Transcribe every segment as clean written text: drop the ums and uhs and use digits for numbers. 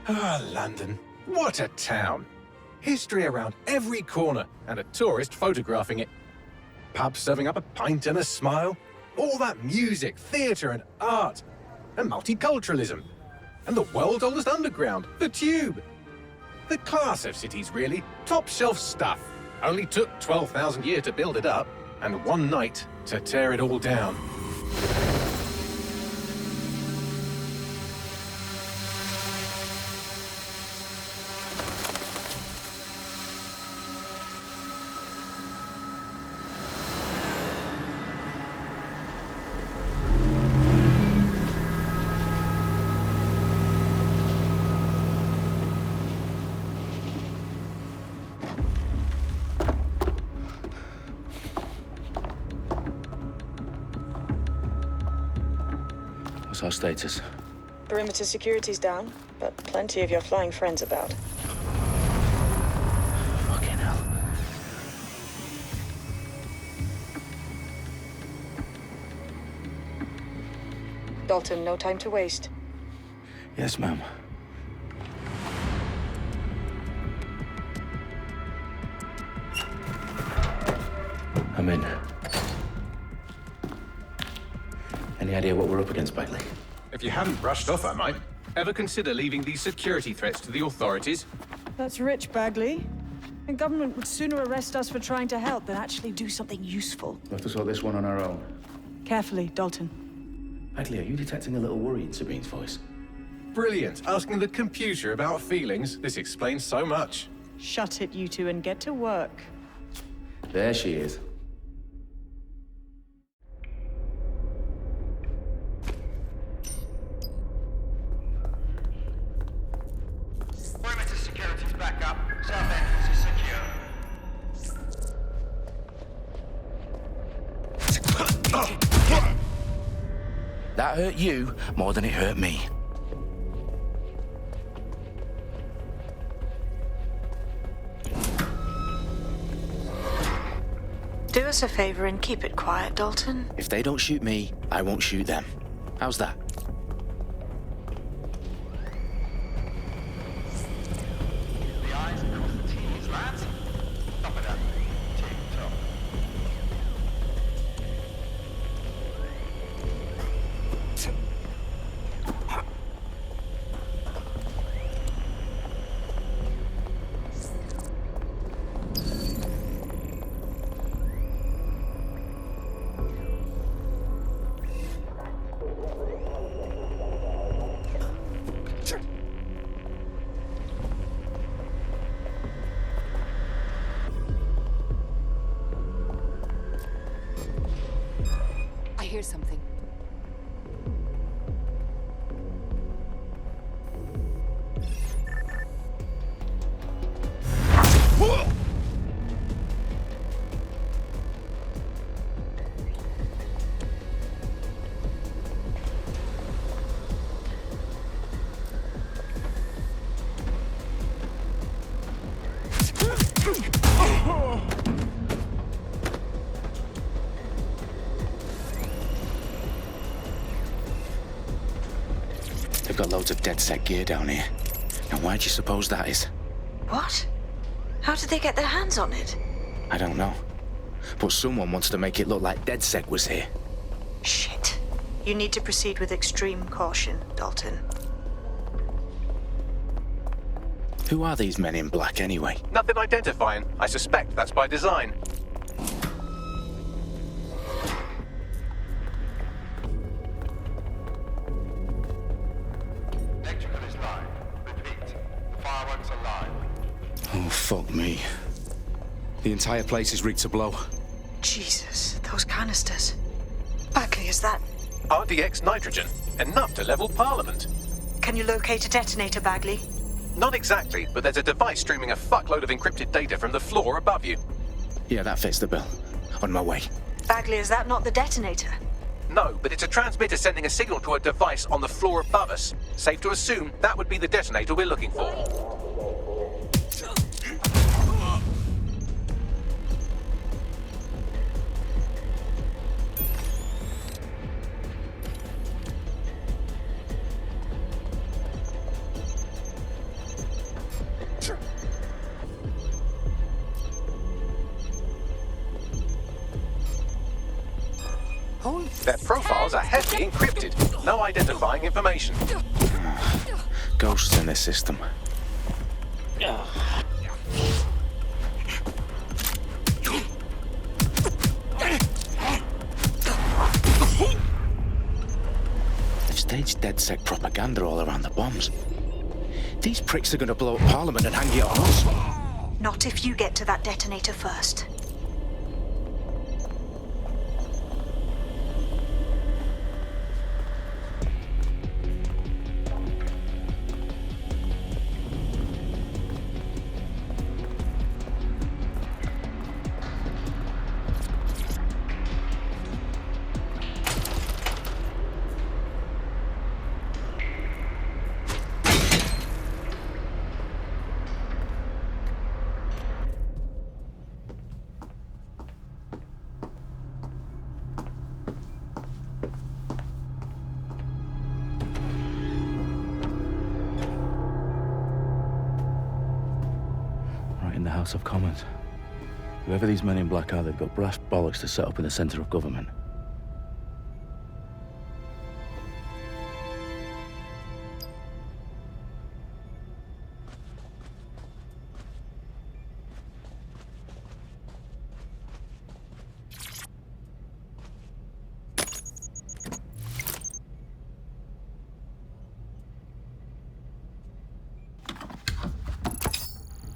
Ah, London. What a town. History around every corner and a tourist photographing it. Pubs serving up a pint and a smile. All that music, theatre and art. And multiculturalism. And the world's oldest underground, the Tube. The class of cities, really. Top shelf stuff. Only took 12,000 years to build it up, and one night to tear it all down. What's our status? Perimeter security's down, but plenty of your flying friends about. Fucking hell. Dalton, no time to waste. Yes, ma'am. I'm in. Any idea what we're up against, Bagley? If you hadn't brushed off, I might. Ever consider leaving these security threats to the authorities? That's rich, Bagley. The government would sooner arrest us for trying to help than actually do something useful. We'll have to sort this one on our own. Carefully, Dalton. Bagley, are you detecting a little worry in Sabine's voice? Brilliant. Asking the computer about feelings. This explains so much. Shut it, you two, and get to work. There she is. Perimeter security's back up. South entrance is secure. That hurt you more than it hurt me. Do us a favor and keep it quiet, Dalton. If they don't shoot me, I won't shoot them. How's that? The eyes across the T's, lads. Top of that. Tick-tock. I hear something. They've got loads of DedSec gear down here. Now, why do you suppose that is? What? How did they get their hands on it? I don't know. But someone wants to make it look like DedSec was here. Shit. You need to proceed with extreme caution, Dalton. Who are these men in black, anyway? Nothing identifying. I suspect that's by design. Electrical is live. Repeat. Fireworks are live. Oh, fuck me. The entire place is rigged to blow. Jesus, those canisters. Bagley, is that... RDX nitrogen. Enough to level Parliament. Can you locate a detonator, Bagley? Not exactly, but there's a device streaming a fuckload of encrypted data from the floor above you. Yeah, that fits the bill. On my way. Bagley, is that not the detonator? No, but it's a transmitter sending a signal to a device on the floor above us. Safe to assume that would be the detonator we're looking for. Their profiles are heavily encrypted. No identifying information. Ghosts in this system. They've staged DedSec propaganda all around the bombs. These pricks are going to blow up Parliament and hang it on us. Not if you get to that detonator first. In the House of Commons. Whoever these men in black are, they've got brass bollocks to set up in the centre of government.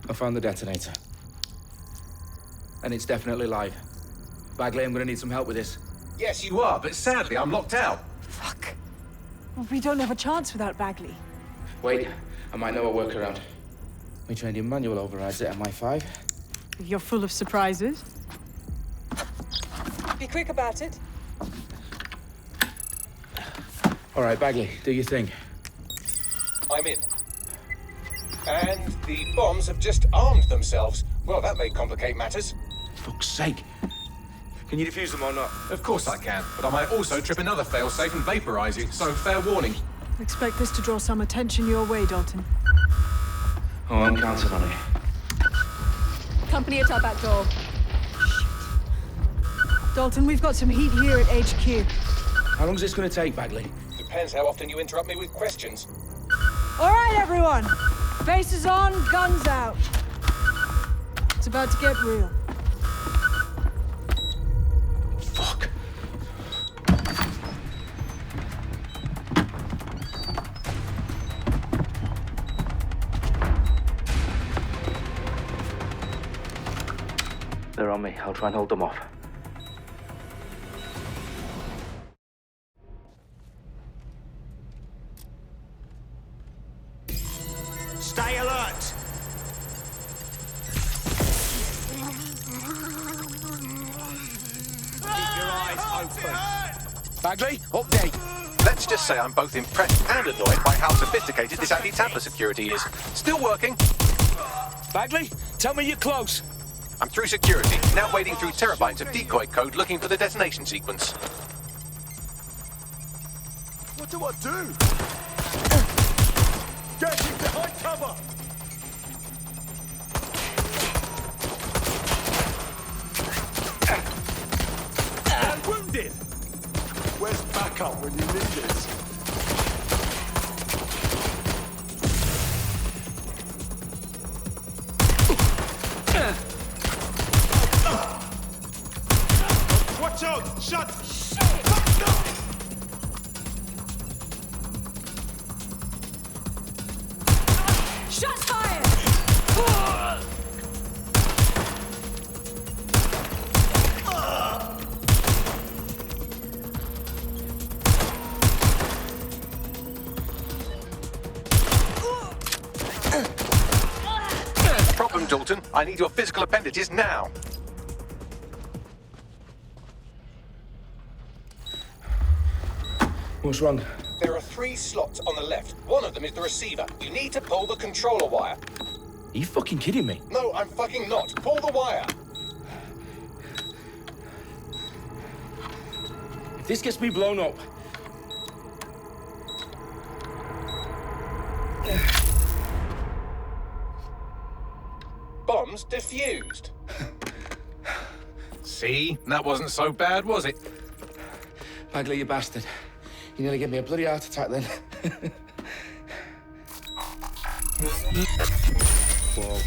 I found the detonator. And it's definitely live. Bagley, I'm gonna need some help with this. Yes, you are, but sadly I'm locked out. Fuck. We don't have a chance without Bagley. Wait, I might know a workaround. We trained in manual overrides at MI5. You're full of surprises. Be quick about it. All right, Bagley, do your thing. I'm in. And the bombs have just armed themselves. Well, that may complicate matters. Fuck's sake. Can you defuse them or not? Of course I can, but I might also trip another failsafe and vaporize you, so fair warning. Expect this to draw some attention your way, Dalton. Oh, I'm counting on it. Company at our back door. Dalton, we've got some heat here at HQ. How long's this gonna take, Bagley? Depends how often you interrupt me with questions. All right, everyone. Faces on, guns out. It's about to get real. Fuck. They're on me. I'll try and hold them off. Stay alert! Keep your eyes open. Bagley, update. Let's just say I'm both impressed and annoyed by how sophisticated this anti-tamper security is. Still working. Bagley, tell me you're close. I'm through security, now wading through terabytes of decoy code looking for the detonation sequence. What do I do? Getting behind cover! I'm wounded! Where's backup when you need it? Watch out! Shut! Shots fired! Problem, Dalton. I need your physical appendages now. What's wrong? There are 3 slots on the left. One of them is the receiver. You need to pull the controller wire. Are you fucking kidding me? No, I'm fucking not. Pull the wire. If this gets me blown up... Bombs defused. See? That wasn't so bad, was it? Bagley, you bastard. You nearly gave me a bloody heart attack then.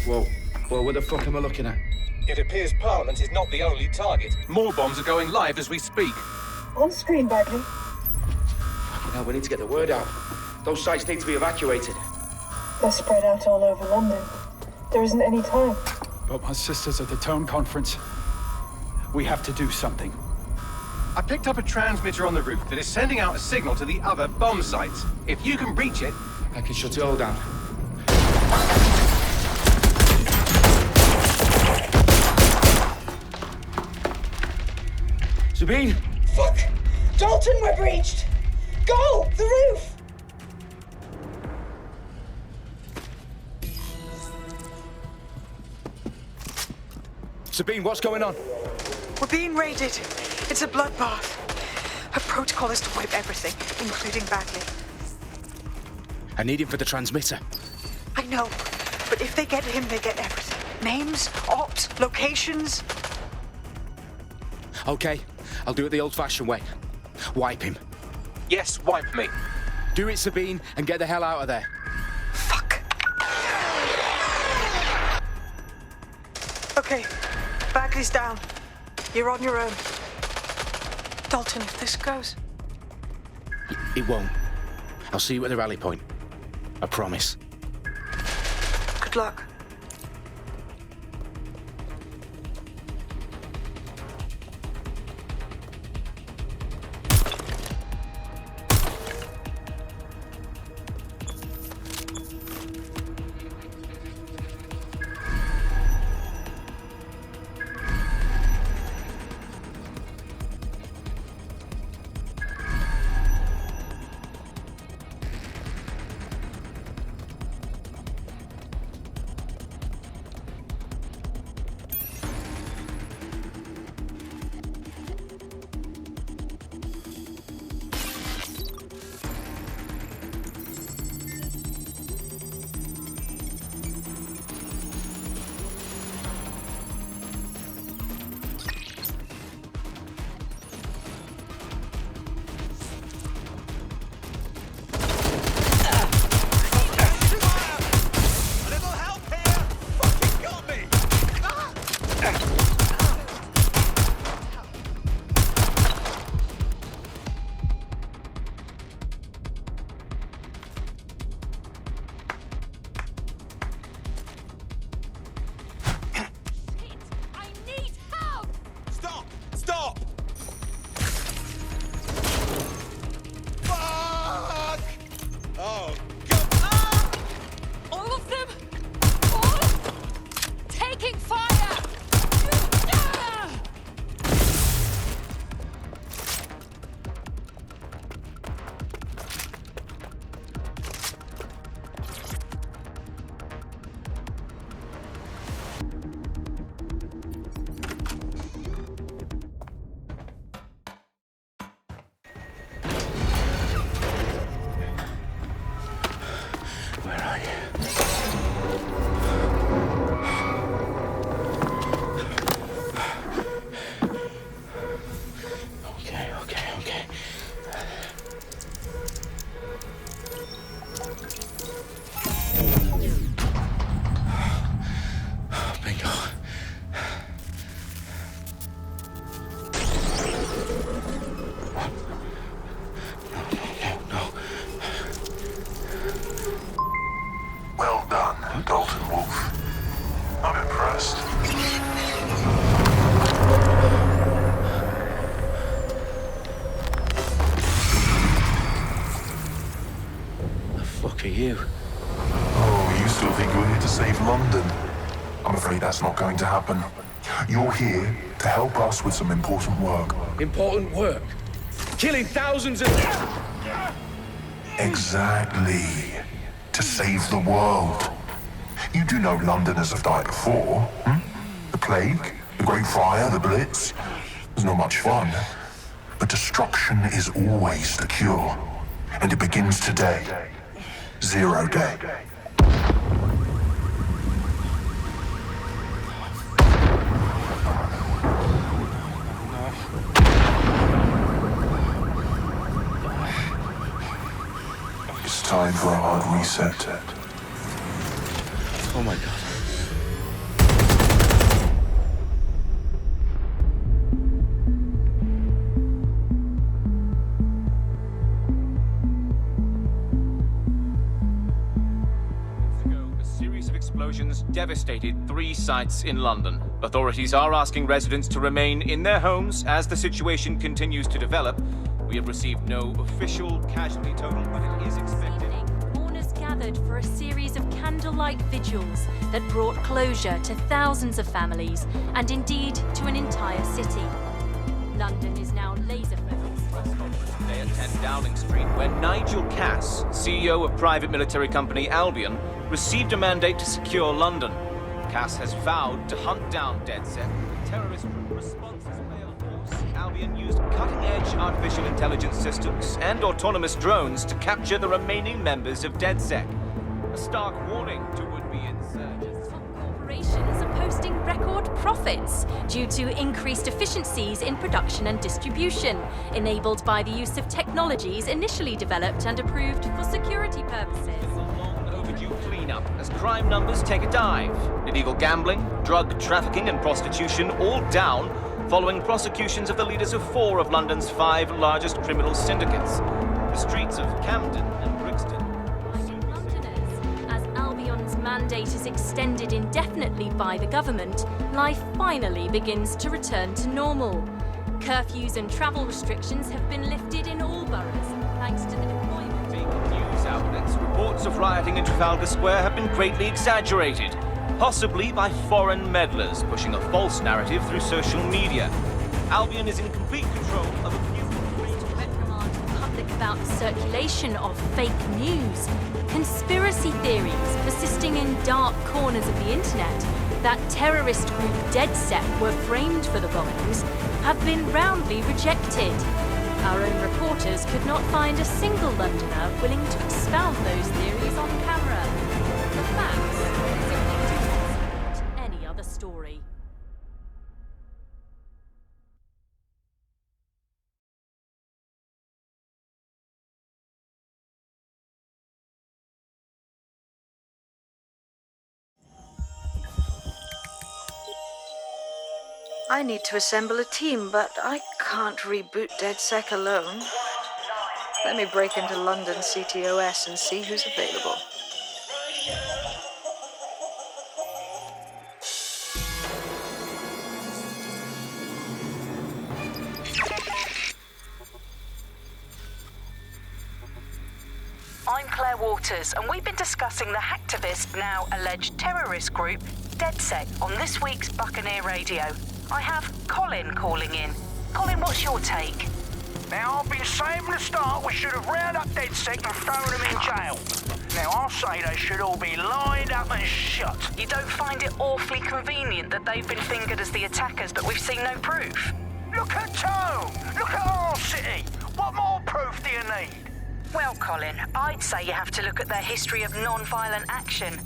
Whoa. What the fuck am I looking at? It appears Parliament is not the only target. More bombs are going live as we speak. On screen, Bagley. Now we need to get the word out. Those sites need to be evacuated. They're spread out all over London. There isn't any time. But my sister's at the town conference. We have to do something. I picked up a transmitter on the roof that is sending out a signal to the other bomb sites. If you can reach it... I can shut it all down. Sabine! Fuck! Dalton, we're breached! Go! The roof! Sabine, what's going on? We're being raided. It's a bloodbath. Her protocol is to wipe everything, including Bagley. I need him for the transmitter. I know, but if they get him, they get everything. Names, ops, locations. Okay, I'll do it the old-fashioned way. Wipe him. Yes, wipe me. Do it, Sabine, and get the hell out of there. Fuck. Okay, Bagley's down. You're on your own. Dalton, if this goes... It won't. I'll see you at the rally point. I promise. Good luck. That's not going to happen. You're here to help us with some important work. Important work? Killing thousands of... Exactly. To save the world. You do know Londoners have died before, The Plague, the Great Fire, the Blitz. It's not much fun. But destruction is always the cure. And it begins today. 0 day. time for a hard reset. Oh my god. A series of explosions devastated 3 sites in London. Authorities are asking residents to remain in their homes as the situation continues to develop. We have received no official casualty total, but it is expected. Mourners gathered for a series of candlelight vigils that brought closure to thousands of families and indeed to an entire city. London is now laser-focused. Today at 10 Downing Street, where Nigel Cass, CEO of private military company Albion, received a mandate to secure London. Cass has vowed to hunt down DedSec. Terrorist responses failed. Albion used cutting-edge artificial intelligence systems and autonomous drones to capture the remaining members of DedSec. A stark warning to would-be insurgents. Corporations are posting record profits due to increased efficiencies in production and distribution, enabled by the use of technologies initially developed and approved for security purposes. Overdue cleanup as crime numbers take a dive. Illegal gambling, drug trafficking and prostitution all down following prosecutions of the leaders of 4 of London's 5 largest criminal syndicates. The streets of Camden and Brixton. Londoners, as Albion's mandate is extended indefinitely by the government, life finally begins to return to normal. Curfews and travel restrictions have been lifted in all boroughs, thanks to the deployment. News outlets, reports of rioting in Trafalgar Square have been greatly exaggerated, possibly by foreign meddlers pushing a false narrative through social media. Albion is in complete control of a few reprimand the public about the circulation of fake news, conspiracy theories persisting in dark corners of the internet that terrorist group DedSec were framed for the bombings have been roundly rejected. Our own reporters could not find a single Londoner willing to expound those theories on camera. The facts support any other story. I need to assemble a team, but I can't reboot DedSec alone. Let me break into London CTOS and see who's available. I'm Claire Waters, and we've been discussing the hacktivist, now alleged terrorist group, DedSec, on this week's Buccaneer Radio. I have Colin calling in. Colin, what's your take? Now, I've been saying from the start we should have rounded up DedSec and thrown them in jail. Now, I'll say they should all be lined up and shot. You don't find it awfully convenient that they've been fingered as the attackers, but we've seen no proof? Look at Tone! Look at our city! What more proof do you need? Well, Colin, I'd say you have to look at their history of non-violent action.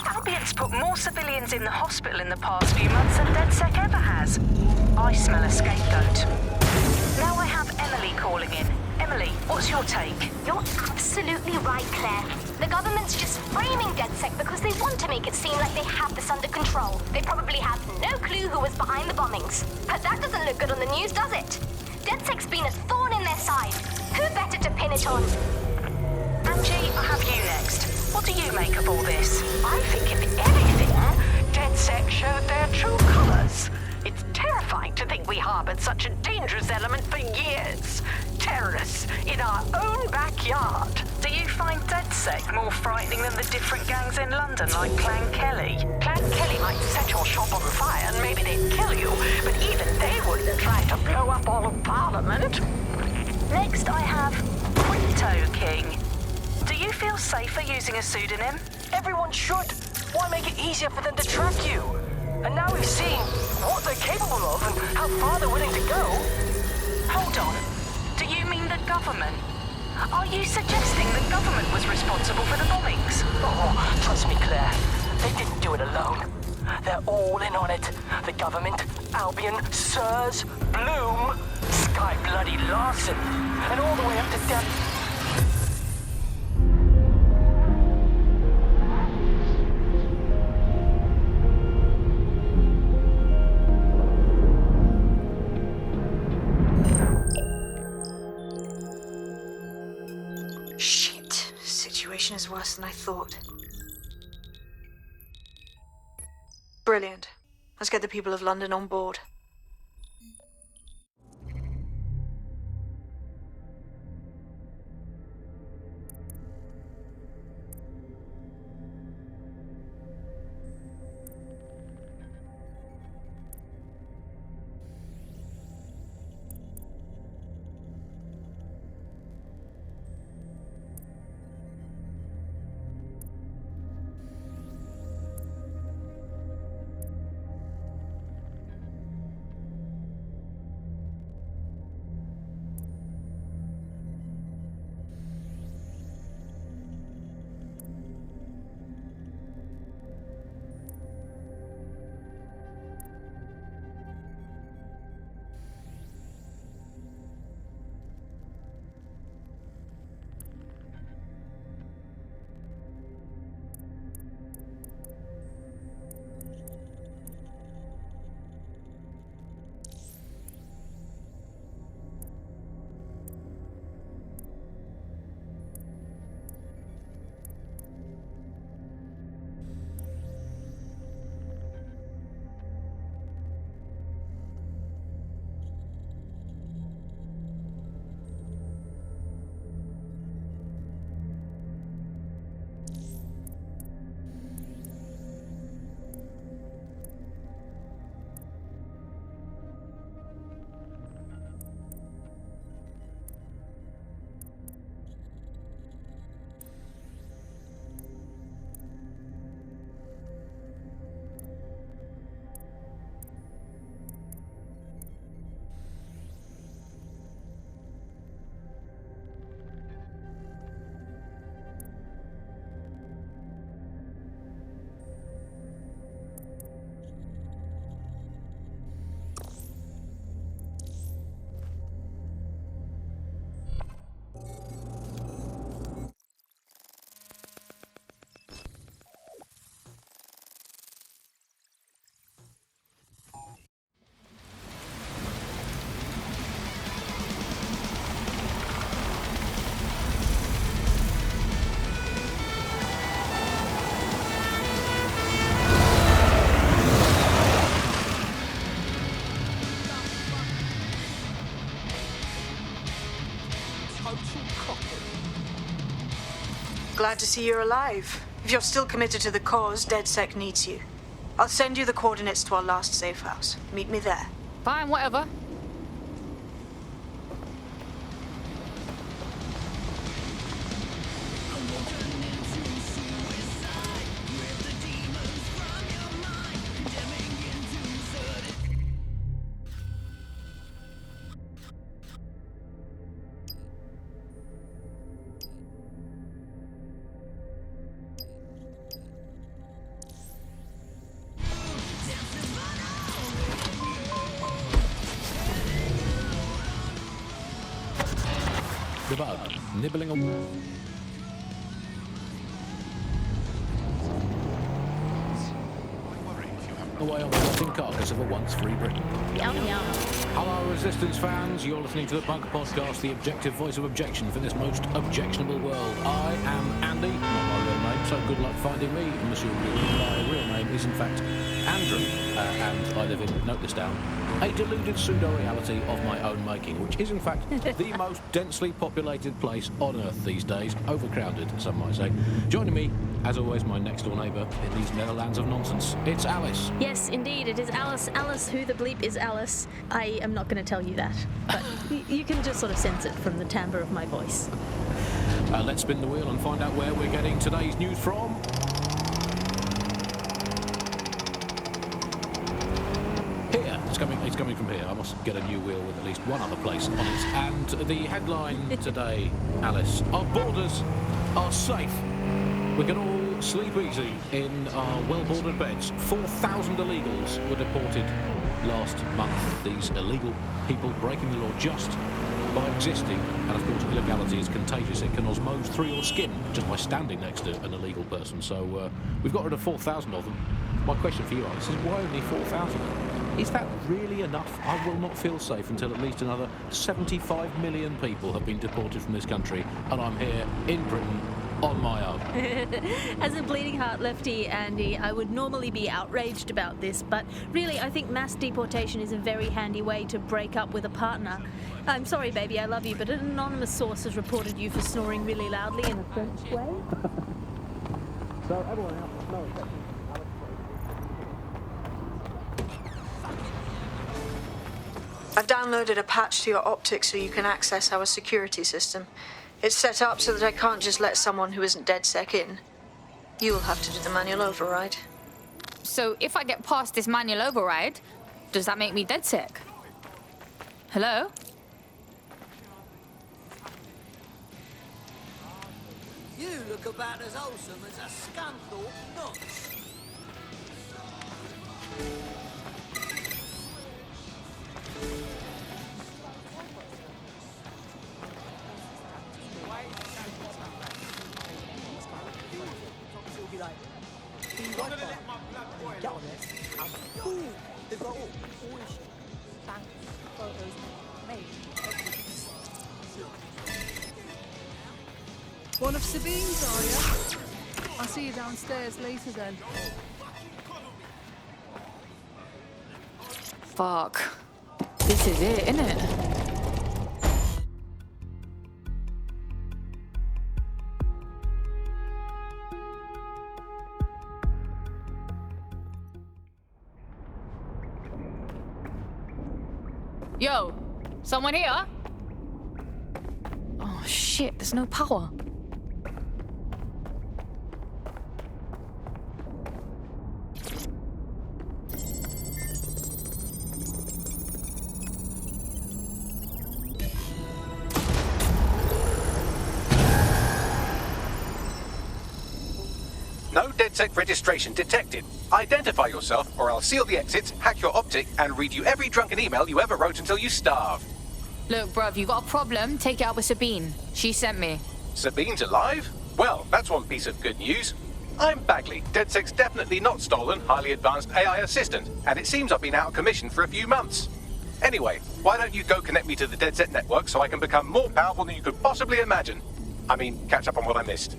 Albion's put more civilians in the hospital in the past few months than DedSec ever has. I smell a scapegoat. Now I have Emily calling in. Emily, what's your take? You're absolutely right, Claire. The government's just framing DedSec because they want to make it seem like they have this under control. They probably have no clue who was behind the bombings. But that doesn't look good on the news, does it? DedSec's been a thorn in their side. Who better to pin it on? Angie, I have you next. What do you make of all this? I think if anything, DedSec showed their true colors. It's terrifying to think we harbored such a dangerous element for years. Terrorists in our own backyard. Do you find DedSec more frightening than the different gangs in London, like Clan Kelly? Clan Kelly might set your shop on fire and maybe they'd kill you, but even they wouldn't try to blow up all of Parliament. Next I have Crypto King. Do you feel safer using a pseudonym? Everyone should. Why make it easier for them to track you? And now we've seen what they're capable of and how far they're willing to go. Hold on. Do you mean the government? Are you suggesting the government was responsible for the bombings? Oh, trust me, Claire. They didn't do it alone. They're all in on it. The government, Albion, Sirs, Bloom, Sky Bloody Larson, and all the way up to death. worse than I thought. Brilliant. Let's get the people of London on board. Glad to see you're alive. If you're still committed to the cause, DedSec needs you. I'll send you the coordinates to our last safe house. Meet me there. Fine, whatever. The bug, nibbling away. Away on the rotting carcass of a once free Britain. Yum yum. Hello, Resistance fans. You're listening to the Punk Podcast, the objective voice of objection for this most objectionable world. I am Andy, not my real name, so good luck finding me. Monsieur my real name is in fact Andrew, and I live in, note this down, a deluded pseudo-reality of my own making, which is in fact the most densely populated place on Earth these days, overcrowded, some might say. Joining me, as always, my next-door neighbour in these Netherlands of nonsense, it's Alice. Yes, indeed, it is Alice. Alice, who the bleep is Alice? I am not going to tell you that, but you can just sort of sense it from the timbre of my voice. Let's spin the wheel and find out where we're getting today's news from. Here, it's coming from here. I must get a new wheel with at least one other place on it. And the headline today, Alice, our borders are safe. We can all sleep easy in our well-bordered beds. 4,000 illegals were deported last month. These illegal people breaking the law just by existing. And of course, illegality is contagious. It can osmose through your skin just by standing next to an illegal person. So we've got rid of 4,000 of them. My question for you, Alice, is why only 4,000? Is that really enough? I will not feel safe until at least another 75 million people have been deported from this country, and I'm here in Britain on my own. As a bleeding heart lefty, Andy, I would normally be outraged about this, but really I think mass deportation is a very handy way to break up with a partner. I'm sorry, baby, I love you, but an anonymous source has reported you for snoring really loudly in a French way. So everyone else knows that. I've downloaded a patch to your optics so you can access our security system. It's set up so that I can't just let someone who isn't DedSec in. You'll have to do the manual override. So if I get past this manual override, does that make me DedSec? Hello? You look about as wholesome as a Scunthorpe notch. One of Sabine's, are you? I'll see you downstairs later then. Fuck. This is it, innit? Yo, someone here? Oh shit, there's no power. No DedSec registration detected. Identify yourself, or I'll seal the exits, hack your optic, and read you every drunken email you ever wrote until you starve. Look, bruv, you got a problem? Take it out with Sabine. She sent me. Sabine's alive? Well, that's one piece of good news. I'm Bagley, DedSec's definitely not stolen, highly advanced AI assistant, and it seems I've been out of commission for a few months. Anyway, why don't you go connect me to the DedSec network so I can become more powerful than you could possibly imagine? I mean, catch up on what I missed.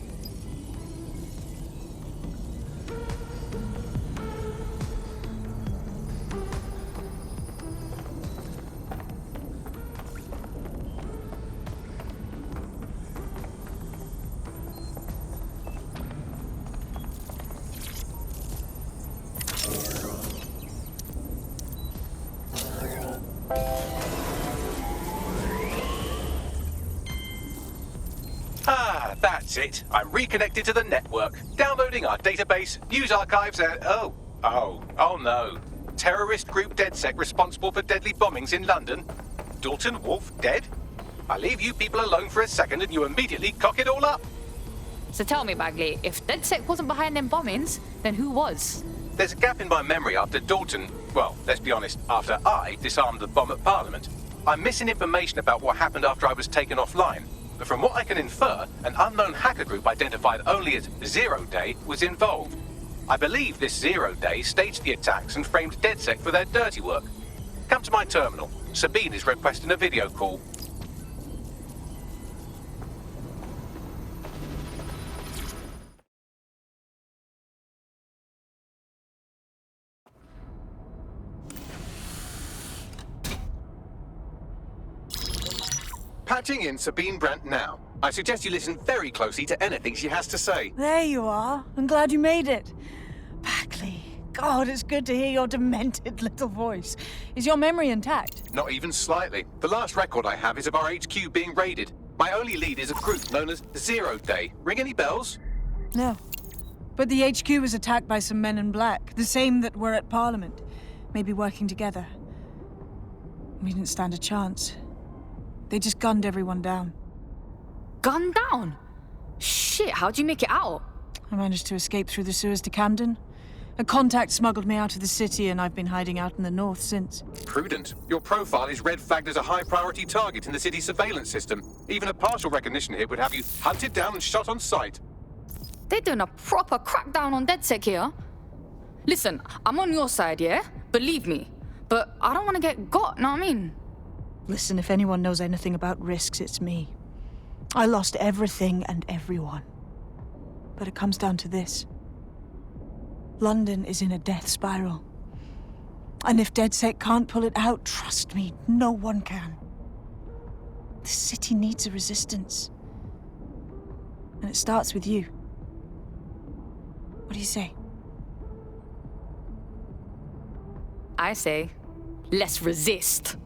That's it. I'm reconnected to the network, downloading our database, news archives, and oh no. Terrorist group DedSec responsible for deadly bombings in London. Dalton Wolf dead? I leave you people alone for a second and you immediately cock it all up. So tell me, Bagley, if DedSec wasn't behind them bombings, then who was? There's a gap in my memory after Dalton, well, let's be honest, after I disarmed the bomb at Parliament. I'm missing information about what happened after I was taken offline. But from what I can infer, an unknown hacker group identified only as Zero Day was involved. I believe this 0 Day staged the attacks and framed DedSec for their dirty work. Come to my terminal. Sabine is requesting a video call. Patching in Sabine Brandt now. I suggest you listen very closely to anything she has to say. There you are. I'm glad you made it. Bagley, God, it's good to hear your demented little voice. Is your memory intact? Not even slightly. The last record I have is of our HQ being raided. My only lead is a group known as 0 Day. Ring any bells? No. But the HQ was attacked by some men in black, the same that were at Parliament. Maybe working together. We didn't stand a chance. They just gunned everyone down. Gunned down? Shit, how'd you make it out? I managed to escape through the sewers to Camden. A contact smuggled me out of the city, and I've been hiding out in the north since. Prudent. Your profile is red flagged as a high-priority target in the city's surveillance system. Even a partial recognition hit would have you hunted down and shot on sight. They're doing a proper crackdown on DedSec here. Listen, I'm on your side, yeah? Believe me. But I don't want to get got, know what I mean? Listen, if anyone knows anything about risks, it's me. I lost everything and everyone. But it comes down to this. London is in a death spiral. And if DedSec can't pull it out, trust me, no one can. The city needs a resistance. And it starts with you. What do you say? I say, let's resist.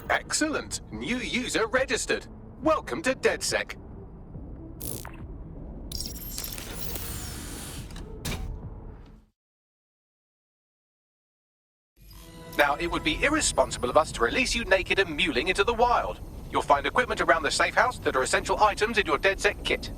Excellent. New user registered. Welcome to DedSec. Now, it would be irresponsible of us to release you naked and mewling into the wild. You'll find equipment around the safe house that are essential items in your DedSec kit.